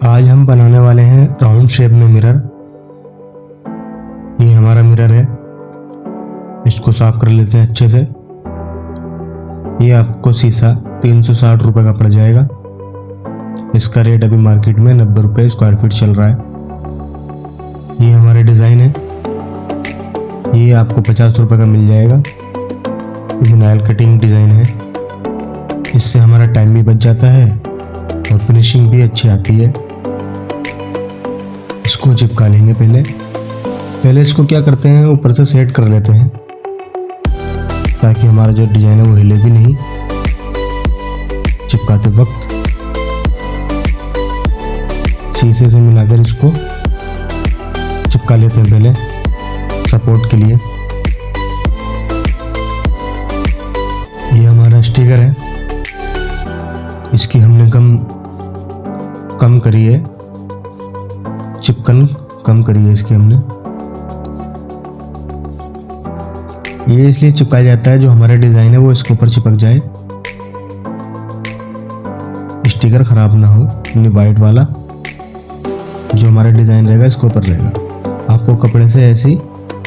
आज हम बनाने वाले हैं राउंड शेप में मिरर। ये हमारा मिरर है, इसको साफ कर लेते हैं अच्छे से। ये आपको शीशा 360 रुपये का पड़ जाएगा। इसका रेट अभी मार्केट में 90 रुपये स्क्वायर फीट चल रहा है। ये हमारे डिज़ाइन है, ये आपको 50 रुपये का मिल जाएगा। विनाइल कटिंग डिज़ाइन है, इससे हमारा टाइम भी बच जाता है और फिनिशिंग भी अच्छी आती है। इसको चिपका लेंगे। पहले इसको क्या करते हैं, ऊपर से सेट कर लेते हैं ताकि हमारा जो डिज़ाइन है वो हिले भी नहीं चिपकाते वक्त। शीशे से मिलाकर इसको चिपका लेते हैं पहले सपोर्ट के लिए। ये हमारा स्टिकर है, इसकी हमने कम करी है, चिपकन कम करी है इसकी हमने। ये इसलिए चिपकाया जाता है जो हमारा डिज़ाइन है वो इसके ऊपर चिपक जाए, स्टिकर ख़राब ना हो। वाइट वाला जो हमारा डिज़ाइन रहेगा इसके ऊपर रहेगा। आपको कपड़े से ऐसे ही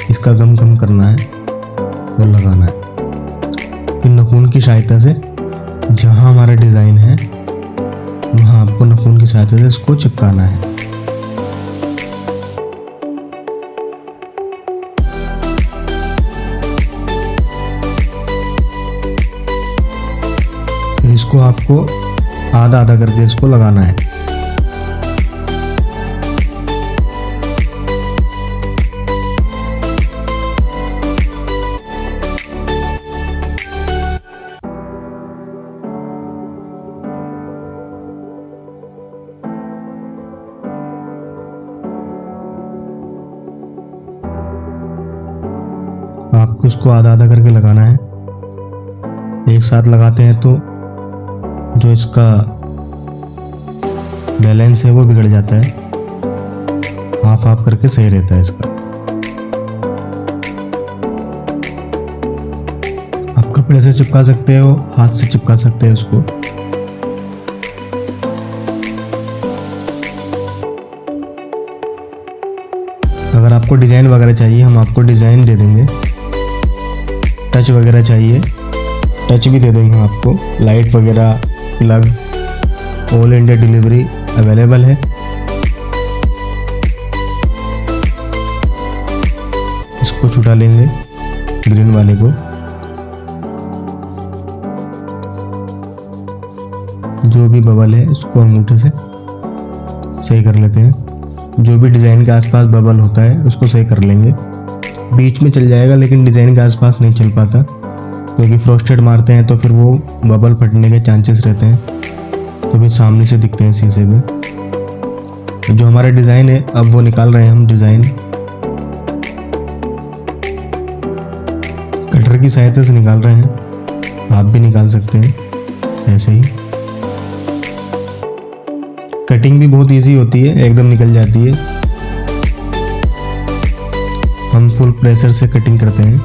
इसका गम करना है और लगाना है। फिर नाखून की सहायता से जहाँ हमारा डिज़ाइन है वहाँ आपको नाखून की सहायता से इसको चिपकाना है। फिर इसको आपको आधा आधा करके इसको लगाना है। आपको इसको आधा आधा करके लगाना है। एक साथ लगाते हैं तो जो इसका बैलेंस है वो बिगड़ जाता है। हाफ हाफ करके सही रहता है इसका। आप कपड़े से चिपका सकते हो, हाथ से चिपका सकते हैं उसको। अगर आपको डिज़ाइन वगैरह चाहिए हम आपको डिज़ाइन दे देंगे। टच वगैरह चाहिए, टच भी दे देंगे आपको। लाइट वगैरह, plug, all India delivery available है। इसको छुटा लेंगे ग्रीन वाले को। जो भी बबल है इसको अंगूठे से सही कर लेते हैं। जो भी डिज़ाइन के आसपास बबल होता है उसको सही कर लेंगे। बीच में चल जाएगा लेकिन डिज़ाइन के आसपास नहीं चल पाता, क्योंकि फ्रोस्टेड मारते हैं तो फिर वो बबल फटने के चांसेस रहते हैं, तो फिर सामने से दिखते हैं शीशे में। तो जो हमारा डिज़ाइन है अब वो निकाल रहे हैं हम डिज़ाइन। कटर की सहायता से निकाल रहे हैं, आप भी निकाल सकते हैं ऐसे ही। कटिंग भी बहुत इजी होती है, एकदम निकल जाती है। हम फुल प्रेशर से कटिंग करते हैं,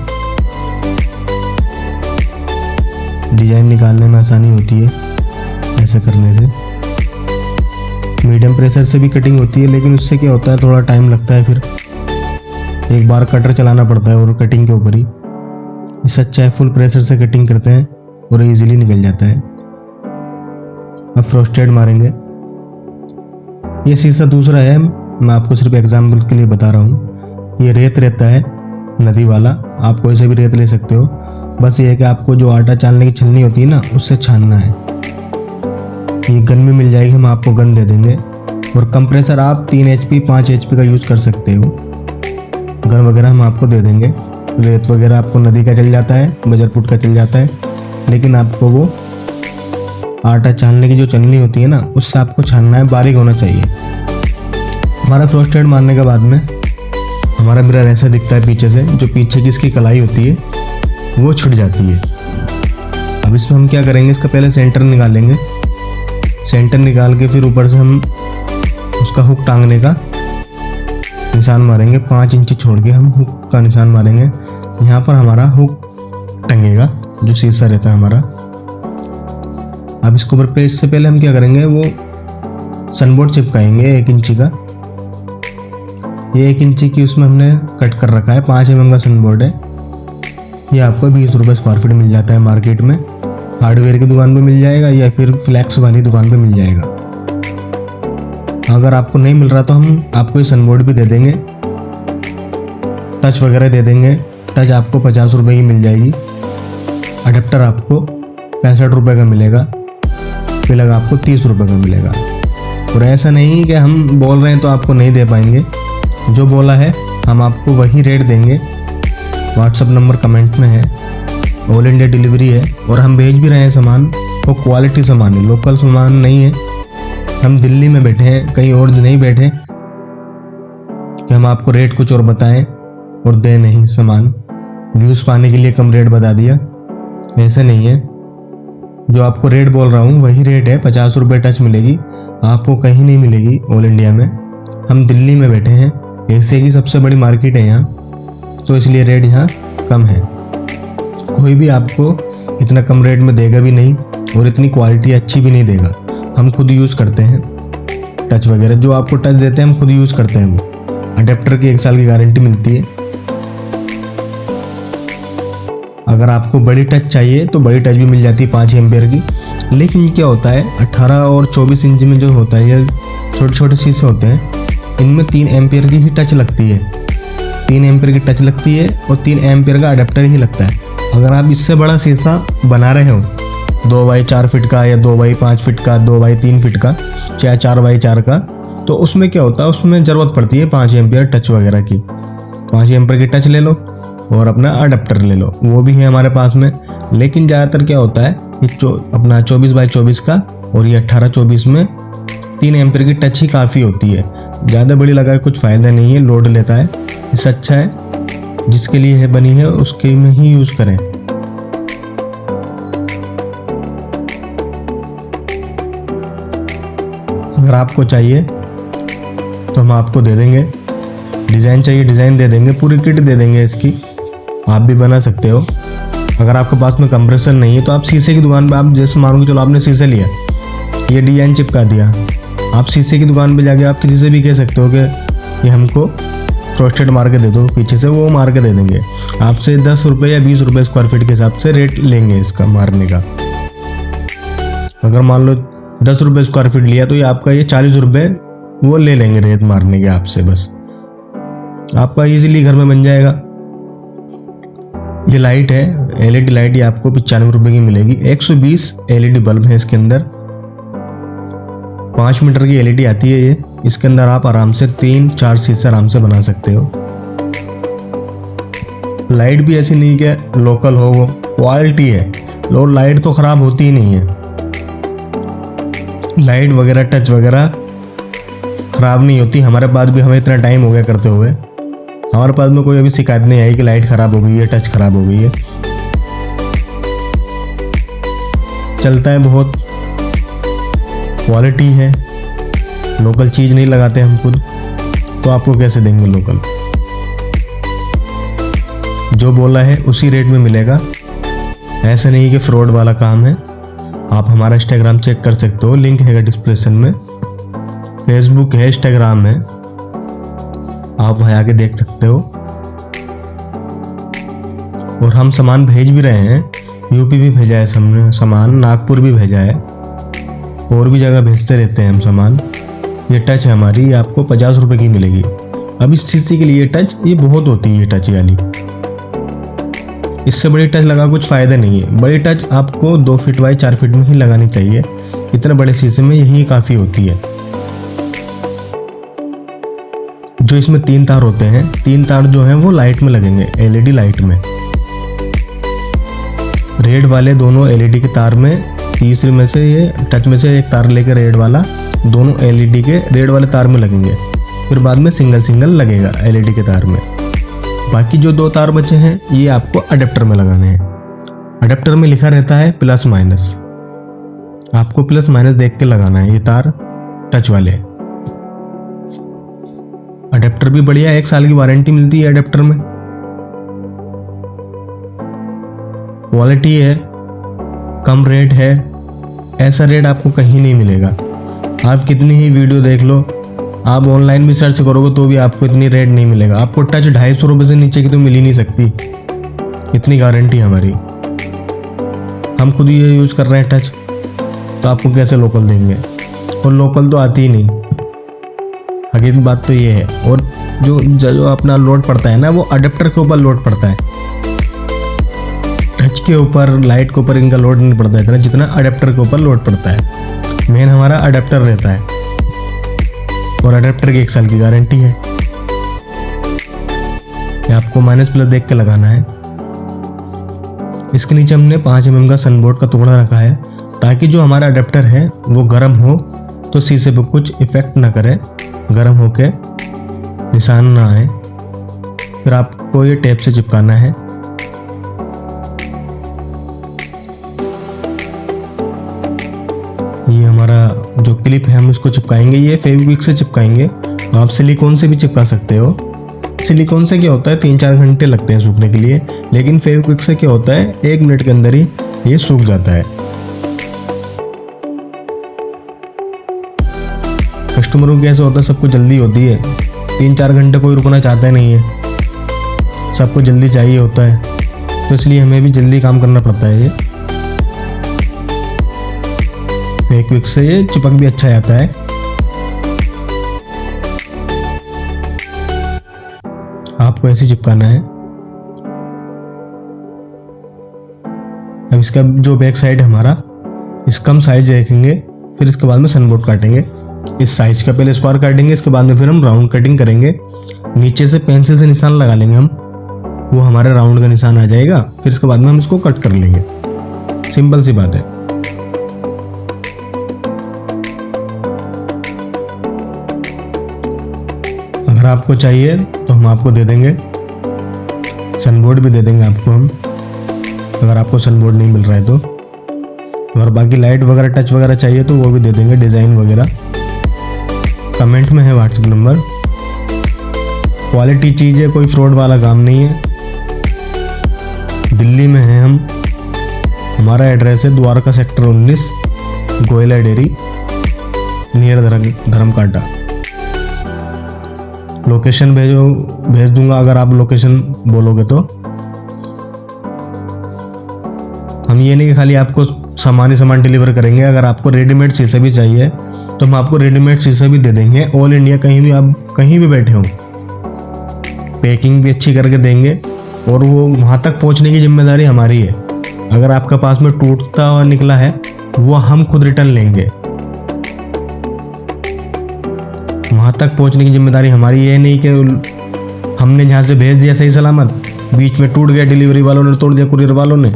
डिज़ाइन निकालने में आसानी होती है ऐसे करने से। मीडियम प्रेशर से भी कटिंग होती है, लेकिन उससे क्या होता है थोड़ा टाइम लगता है, फिर एक बार कटर चलाना पड़ता है और कटिंग के ऊपर ही। इससे अच्छा है फुल प्रेशर से कटिंग करते हैं और इजीली निकल जाता है। अब फ्रोस्टेड मारेंगे। ये शीशा दूसरा है, मैं आपको सिर्फ एग्जाम्पल के लिए बता रहा हूँ। ये रेत रहता है नदी वाला, आप कोई से भी रेत ले सकते हो। बस ये है कि आपको जो आटा छानने की छलनी होती है ना उससे छानना है। ये गन में मिल जाएगी, हम आपको गन दे देंगे। और कंप्रेसर आप 3 HP 5 HP का यूज़ कर सकते हो। गन वगैरह हम आपको दे देंगे। रेत वगैरह आपको नदी का चल जाता है, बजरपुट का चल जाता है, लेकिन आपको वो आटा छानने की जो छलनी होती है ना उससे आपको छानना है, बारीक होना चाहिए। हमारा फ्रोस्टेड मारने के बाद में हमारा मिरर ऐसा दिखता है पीछे से। जो पीछे की इसकी कलाई होती है वो छुट जाती है। अब इसमें हम क्या करेंगे, इसका पहले सेंटर निकालेंगे। सेंटर निकाल के फिर ऊपर से हम उसका हुक टांगने का निशान मारेंगे। 5 इंच छोड़ के हम हुक का निशान मारेंगे। यहाँ पर हमारा हुक टंगेगा जो शीशा रहता है हमारा। अब इसके ऊपर पे इससे पहले हम क्या करेंगे, वो सनबोर्ड चिपकाएंगे 1 इंची का। ये 1 इंची की उसमें हमने कट कर रखा है, 5 mm का सनबोर्ड है। ये आपको 20 रुपये स्क्वायर फीट मिल जाता है मार्केट में। हार्डवेयर की दुकान पे मिल जाएगा या फिर फ्लैक्स वाली दुकान पे मिल जाएगा। अगर आपको नहीं मिल रहा तो हम आपको ये सनबोर्ड भी दे देंगे, टच वगैरह दे देंगे। टच आपको 50 रुपये की मिल जाएगी। अडेप्टर आपको 65 रुपये का मिलेगा। प्लग आपको 30 रुपये का मिलेगा। और ऐसा नहीं कि हम बोल रहे हैं तो आपको नहीं दे पाएंगे, जो बोला है हम आपको वही रेट देंगे। व्हाट्सअप नंबर कमेंट में है। ऑल इंडिया डिलीवरी है और हम भेज भी रहे हैं सामान, तो क्वालिटी सामान है, लोकल सामान नहीं है। हम दिल्ली में बैठे हैं, कहीं और नहीं बैठे कि हम आपको रेट कुछ और बताएं और दें नहीं सामान। व्यूज़ पाने के लिए कम रेट बता दिया, ऐसा नहीं है। जो आपको रेट बोल रहा हूँ वही रेट है। 50 रुपये टच मिलेगी, आपको कहीं नहीं मिलेगी ऑल इंडिया में। हम दिल्ली में बैठे हैं, एशिया की सबसे बड़ी मार्केट है यहाँ, तो इसलिए रेट यहाँ कम है। कोई भी आपको इतना कम रेट में देगा भी नहीं और इतनी क्वालिटी अच्छी भी नहीं देगा। हम खुद यूज़ करते हैं टच वगैरह, जो आपको टच देते हैं हम खुद यूज़ करते हैं। वो अडेप्टर की 1 साल की गारंटी मिलती है। अगर आपको बड़ी टच चाहिए तो बड़ी टच भी मिल जाती है 5 एम्पियर की। लेकिन क्या होता है 18 और 24 इंच में जो होता है, ये छोटे छोटे शीशे होते हैं, इनमें 3 एम्पियर की ही टच लगती है। 3 एम्पियर की टच लगती है और 3 एम्पियर का अडेप्टर ही लगता है। अगर आप इससे बड़ा शीशा बना रहे हो 2x4 फीट का या 2x5 फीट का, 2x3 फीट का, चाहे 4x4 का, तो उसमें क्या होता है, उसमें ज़रूरत पड़ती है 5 एम्पियर टच वगैरह की। 5 एम्पियर की टच ले लो और अपना अडेप्टर ले लो, वो भी है हमारे पास में। लेकिन ज़्यादातर क्या होता है, ये अपना 24x24 का और ये 18-24 में 3 एम्पियर की टच ही काफ़ी होती है। ज़्यादा बड़ी लगा कुछ फ़ायदा नहीं है, लोड लेता है। इससे अच्छा है जिसके लिए है बनी है उसके में ही यूज़ करें। अगर आपको चाहिए तो हम आपको दे देंगे। डिज़ाइन चाहिए डिज़ाइन दे देंगे, पूरी किट दे देंगे इसकी, आप भी बना सकते हो। अगर आपके पास में कंप्रेसर नहीं है तो आप शीशे की दुकान पे, आप जैसे मानो कि चलो आपने शीशे लिया, ये डिज़ाइन चिपका दिया, आप शीशे की दुकान पे जाके आप किसी से भी कह सकते हो कि ये हमको फ्रोस्टेड मार के दे दो, पीछे से वो मार के दे देंगे। आपसे 10 रुपये या 20 रुपये स्क्वायर फीट के हिसाब से रेट लेंगे इसका मारने का। अगर मान लो 10 रुपये स्क्वायर फीट लिया तो ये आपका ये 40 रुपये वो ले लेंगे रेत मारने के आपसे। बस आपका इजीली घर में बन जाएगा। ये लाइट है एलईडी लाइट, ये आपको 95 रुपये की मिलेगी। 120 एलईडी बल्ब है इसके अंदर, 5 मीटर की एलईडी आती है ये। इसके अंदर आप आराम से 3-4 शीशे आराम से बना सकते हो। लाइट भी ऐसी नहीं कि लोकल हो, वो क्वालिटी है। लो लाइट तो ख़राब होती ही नहीं है, लाइट वगैरह टच वगैरह ख़राब नहीं होती। हमारे पास भी, हमें इतना टाइम हो गया करते हुए, हमारे पास में कोई अभी शिकायत नहीं आई कि लाइट ख़राब हो गई है, टच ख़राब हो गई है। चलता है बहुत, क्वालिटी है। लोकल चीज़ नहीं लगाते हम खुद, तो आपको कैसे देंगे लोकल। जो बोला है उसी रेट में मिलेगा, ऐसा नहीं कि फ्रॉड वाला काम है। आप हमारा इंस्टाग्राम चेक कर सकते हो, लिंक है डिस्क्रिप्शन में। फेसबुक है, इंस्टाग्राम है, आप वहाँ आके देख सकते हो। और हम सामान भेज भी रहे हैं, यूपी भी भेजा है हमने सामान, नागपुर भी भेजा है, और भी जगह भेजते रहते हैं हम सामान। ये टच है हमारी, ये आपको 50 रुपये की मिलेगी। अब इस शीशे के लिए टच ये बहुत होती है, ये टच वाली। इससे बड़ी टच लगा कुछ फ़ायदा नहीं है। बड़ी टच आपको 2 फीट बाई 4 फीट में ही लगानी चाहिए। इतने बड़े शीशे में यही काफ़ी होती है। जो इसमें 3 तार होते हैं, 3 तार जो हैं वो लाइट में लगेंगे, एलईडी लाइट में। रेड वाले दोनों एलईडी के तार में, तीसरे में से ये टच में से एक तार लेकर रेड वाला दोनों एलईडी के रेड वाले तार में लगेंगे। फिर बाद में सिंगल सिंगल लगेगा एलईडी के तार में। बाकी जो 2 तार बचे हैं ये आपको अडेप्टर में लगाने हैं। अडेप्टर में लिखा रहता है प्लस माइनस, आपको प्लस माइनस देख के लगाना है। ये तार टच वाले हैं। अडेप्टर भी बढ़िया, 1 साल की वारंटी मिलती है अडेप्टर में। क्वालिटी है, कम रेट है, ऐसा रेट आपको कहीं नहीं मिलेगा। आप कितनी ही वीडियो देख लो, आप ऑनलाइन भी सर्च करोगे तो भी आपको इतनी रेट नहीं मिलेगा। आपको टच 250 रुपये से नीचे की तो मिल ही नहीं सकती, इतनी गारंटी है हमारी। हम खुद ये यूज़ कर रहे हैं टच, तो आपको कैसे लोकल देंगे, और लोकल तो आती ही नहीं। आगे की बात तो ये है। और जो अपना लोड पड़ता है ना, वो अडेप्टर के ऊपर लोड पड़ता है, टच के ऊपर, लाइट के ऊपर इनका लोड नहीं पड़ता है इतना जितना अडेप्टर के ऊपर लोड पड़ता है। मेन हमारा अडेप्टर रहता है, और अडेप्टर की 1 साल की गारंटी है। ये आपको माइनस+ देख के लगाना है। इसके नीचे हमने 5 mm का सनबोर्ड का टुकड़ा रखा है, ताकि जो हमारा अडेप्टर है वो गर्म हो तो शीशे पे कुछ इफेक्ट ना करे, गर्म होके निशान ना आए। फिर आपको ये टेप से चिपकाना है। ये हमारा जो क्लिप है हम इसको चिपकाएंगे, ये फेविक्विक से चिपकाएंगे। आप सिलिकॉन से भी चिपका सकते हो। सिलिकॉन से क्या होता है 3-4 घंटे लगते हैं सूखने के लिए, लेकिन फेविक्विक से क्या होता है 1 मिनट के अंदर ही ये सूख जाता है। कस्टमरों को कैसे होता है, सबको जल्दी होती है, 3-4 घंटे कोई रुकना चाहता नहीं है, सबको जल्दी चाहिए होता है, तो इसलिए हमें भी जल्दी काम करना पड़ता है। ये फेविक्विक से ये चिपक भी अच्छा आता है। आपको ऐसे चिपकाना है। अब इसका जो बैक साइड हमारा, इसका हम साइज देखेंगे, फिर इसके बाद में सनबोर्ड काटेंगे। इस साइज का पहले स्क्वायर काटेंगे, इसके बाद में फिर हम राउंड कटिंग करेंगे। नीचे से पेंसिल से निशान लगा लेंगे हम, वो हमारे राउंड का निशान आ जाएगा। फिर इसके बाद में हम इसको कट कर लेंगे। सिंपल सी बात है। अगर आपको चाहिए तो हम आपको दे देंगे, सनबोर्ड भी दे देंगे आपको हम, अगर आपको सनबोर्ड नहीं मिल रहा है तो। अगर बाकी लाइट वगैरह टच वगैरह चाहिए तो वो भी दे देंगे, डिज़ाइन वगैरह। कमेंट में है व्हाट्सएप नंबर। क्वालिटी चीज़ है, कोई फ्रॉड वाला काम नहीं है। दिल्ली में है हम, हमारा एड्रेस है Dwarka sector 19, Goyla dairy, near Dharamkanta. Location भेज दूंगा अगर आप लोकेशन बोलोगे तो। हम ये नहीं कि खाली आपको सामान डिलीवर करेंगे, अगर आपको रेडीमेड शीशे भी चाहिए तो हम आपको रेडीमेड शीशे भी दे देंगे। ऑल इंडिया कहीं भी, आप कहीं भी बैठे हो, पैकिंग भी अच्छी करके देंगे, और वो वहाँ तक पहुँचने की जिम्मेदारी हमारी है। अगर आपके पास में टूटता हुआ निकला है वो हम खुद रिटर्न लेंगे, वहाँ तक पहुँचने की जिम्मेदारी हमारी। ये नहीं कि हमने जहाँ से भेज दिया सही सलामत, बीच में टूट गया, डिलीवरी वालों ने तोड़ दिया, कुरियर वालों ने,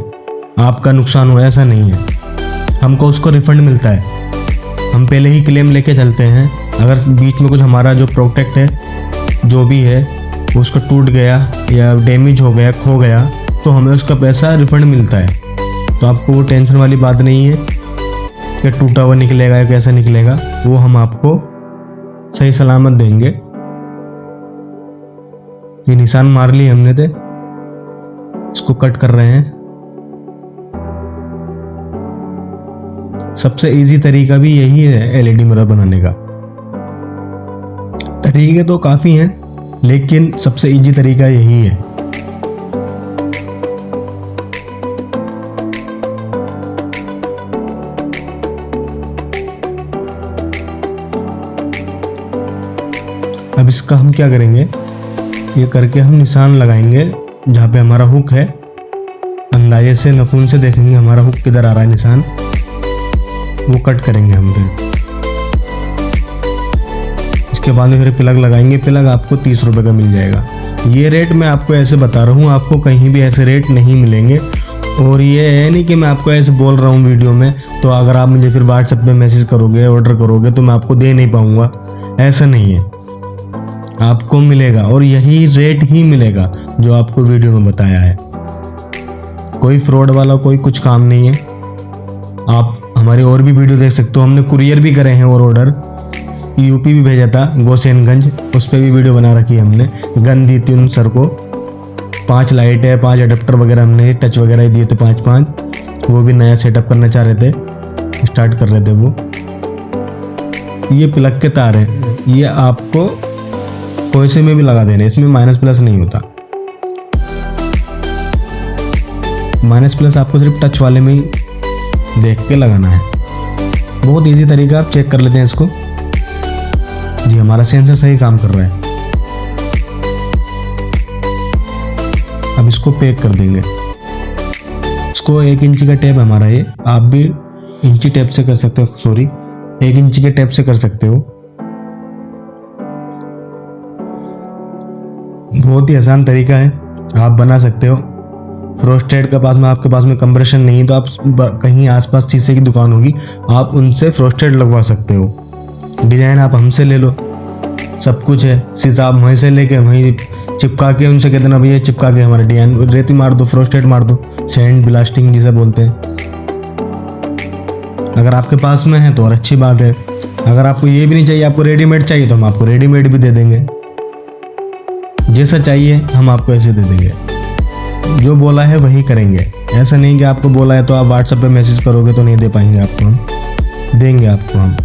आपका नुकसान हुआ, ऐसा नहीं है। हमको उसको रिफंड मिलता है। हम पहले ही क्लेम लेके चलते हैं। अगर बीच में कुछ हमारा जो प्रोडक्ट है जो भी है उसको टूट गया या डैमेज हो गया, खो गया, तो हमें उसका पैसा रिफंड मिलता है। तो आपको वो टेंशन वाली बात नहीं है कि टूटा हुआ निकलेगा या कैसा निकलेगा, वो हम आपको सही सलामत देंगे। ये निशान मार लिए हमने थे, इसको कट कर रहे हैं। सबसे इजी तरीका भी यही है एलईडी मिरर बनाने का। तरीके तो काफ़ी हैं, लेकिन सबसे इजी तरीका यही है। अब इसका हम क्या करेंगे, ये करके हम निशान लगाएंगे जहाँ पे हमारा हुक है। अंदाजे से नखून से देखेंगे हमारा हुक किधर आ रहा है निशान, वो कट करेंगे हम। फिर इसके बाद में फिर प्लग लगाएंगे। प्लग आपको 30 रुपये का मिल जाएगा। ये रेट मैं आपको ऐसे बता रहा हूँ, आपको कहीं भी ऐसे रेट नहीं मिलेंगे। और ये है नहीं कि मैं आपको ऐसे बोल रहा हूँ वीडियो में, तो अगर आप मुझे फिर व्हाट्सएप पे मैसेज करोगे, ऑर्डर करोगे, तो मैं आपको दे नहीं पाऊँगा। ऐसा नहीं है, आपको मिलेगा और यही रेट ही मिलेगा जो आपको वीडियो में बताया है। कोई फ्रॉड वाला कोई कुछ काम नहीं है। आप हमारी और भी वीडियो देख सकते हो, हमने कुरियर भी करे हैं और ऑर्डर यूपी भी भेजा था, गोसेनगंज, उस पर भी वीडियो बना रखी है हमने। गन दी थी उन सर को, 5 लाइट है, 5 अडेप्टर वगैरह हमने टच वगैरह दिए थे 5-5। वो भी नया सेटअप करना चाह रहे थे, स्टार्ट कर रहे थे वो। ये प्लग के तार हैं, ये आपको कोई से में भी लगा देने, इसमें माइनस प्लस नहीं होता। माइनस प्लस आपको सिर्फ टच वाले में ही देख के लगाना है। बहुत इजी तरीका, आप चेक कर लेते हैं इसको। जी हमारा सेंसर सही काम कर रहा है। अब इसको पैक कर देंगे। इसको 1 इंची का टेप हमारा ये, आप भी इंची टेप से कर सकते हो, सॉरी 1 इंची के टेप से कर सकते हो। बहुत ही आसान तरीका है, आप बना सकते हो। फ्रोस्टेड का पास में आपके पास में कंप्रेशन नहीं है तो आप कहीं आसपास शीशे की दुकान होगी, आप उनसे फ्रोस्टेड लगवा सकते हो। डिज़ाइन आप हमसे ले लो, सब कुछ है। शीशा आप वहीं से लेके वहीं चिपका के उनसे कहते ना भैया चिपका के हमारे डिज़ाइन रेती मार दो, फ्रोस्टेड मार दो, सैंड ब्लास्टिंग जिसे बोलते हैं। अगर आपके पास में है तो और अच्छी बात है। अगर आपको ये भी नहीं चाहिए, आपको रेडीमेड चाहिए, तो हम आपको रेडीमेड भी दे देंगे। जैसा चाहिए हम आपको ऐसे दे देंगे। जो बोला है वही करेंगे। ऐसा नहीं कि आपको बोला है तो आप व्हाट्सएप पे मैसेज करोगे तो नहीं दे पाएंगे आपको, हम देंगे आपको हम।